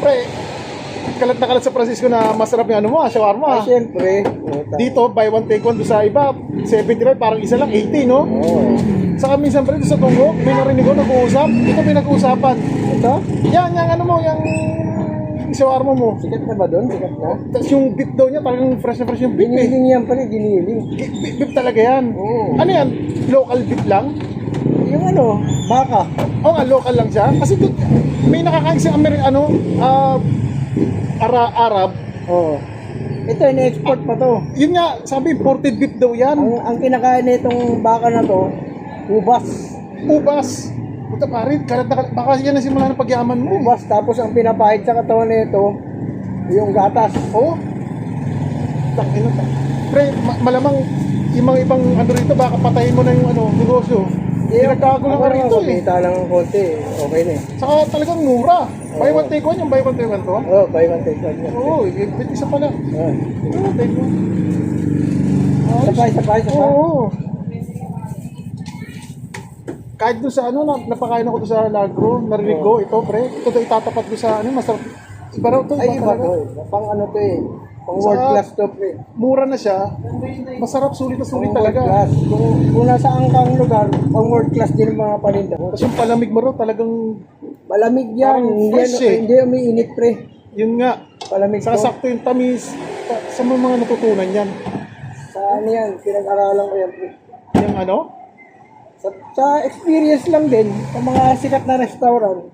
Pre, kalat na kalat sa Francisco na masarap yung ano mo, shawarma. Ay, siyempre. Dito, buy one take one. Doon sa iba, 75, parang isa lang, 80, no? Oo. Saka minsan pre, doon sa Tungo, may narinig ko nag-uusap. Ito may nag-uusapan. Ito? Yan, ano mo, yung shawarma mo. Sikat na ba doon? Sikat na? Tapos yung beef daw niya, talagang fresh na fresh yung beef eh. Giniling yan pala, giniling. Beef talaga yan. Oo. Ano yan? Local beef lang? Yung ano, baka. Oo nga, local lang siya. Kasi doon, may nakakain sa Arab. Oo. Ito, in-export pa to. Yun nga, sabi, imported beef daw yan. Ang kinakain nitong baka na to, ubas. Ubas. Puta pare, kalat na kalat. Baka yan na simula ng pagyaman mo. Ubas, tapos ang pinapahid sa katawan nito, yung gatas. Oo. Tangina ta. Pre, malamang yung mga ibang ano rito, baka patayin mo na yung ano, negosyo. Pinagkagulo ka rito eh. Kita lang ng konti, okay na eh. Saka talagang mura. Buy one take one yung buy one take one to. Oo, buy one take one yan. Oo, isa pala. Oo. Take one. Isa pa. Oo. Kahit doon sa ano, napakain ako doon sa Lagro, narinig ko, ito pre, ito daw itatapat ko sa ano, masarap. Iba raw to, Ay, iba talaga. to. Pang ano to eh. Pang Sa- world class to pre. Mura na siya, masarap, sulit na sulit Pang world talaga. class. Kung nasaan kang lugar, pang world class din ang mga paninda ko. Tapos yung palamig mo raw, talagang, Malamig yan. Parang Hindi, fresh eh. hindi umiinit pre. yun nga, Palamig saka to. sakto yung tamis, sa mga natutunan yan. Sa ano yan, pinag-aralan ko yan pre. Yung ano, Sa experience lang din, sa mga sikat na restaurant,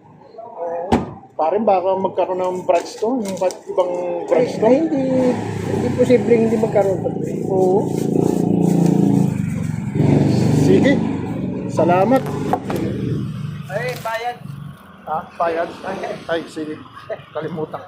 parang baka magkaroon ng branch to, yung ibang branch to. ay hindi posibleng hindi magkaroon to pre. Oo. Sige, salamat. Ay, bayad. Bayad? Ay, sige. Kalimutan.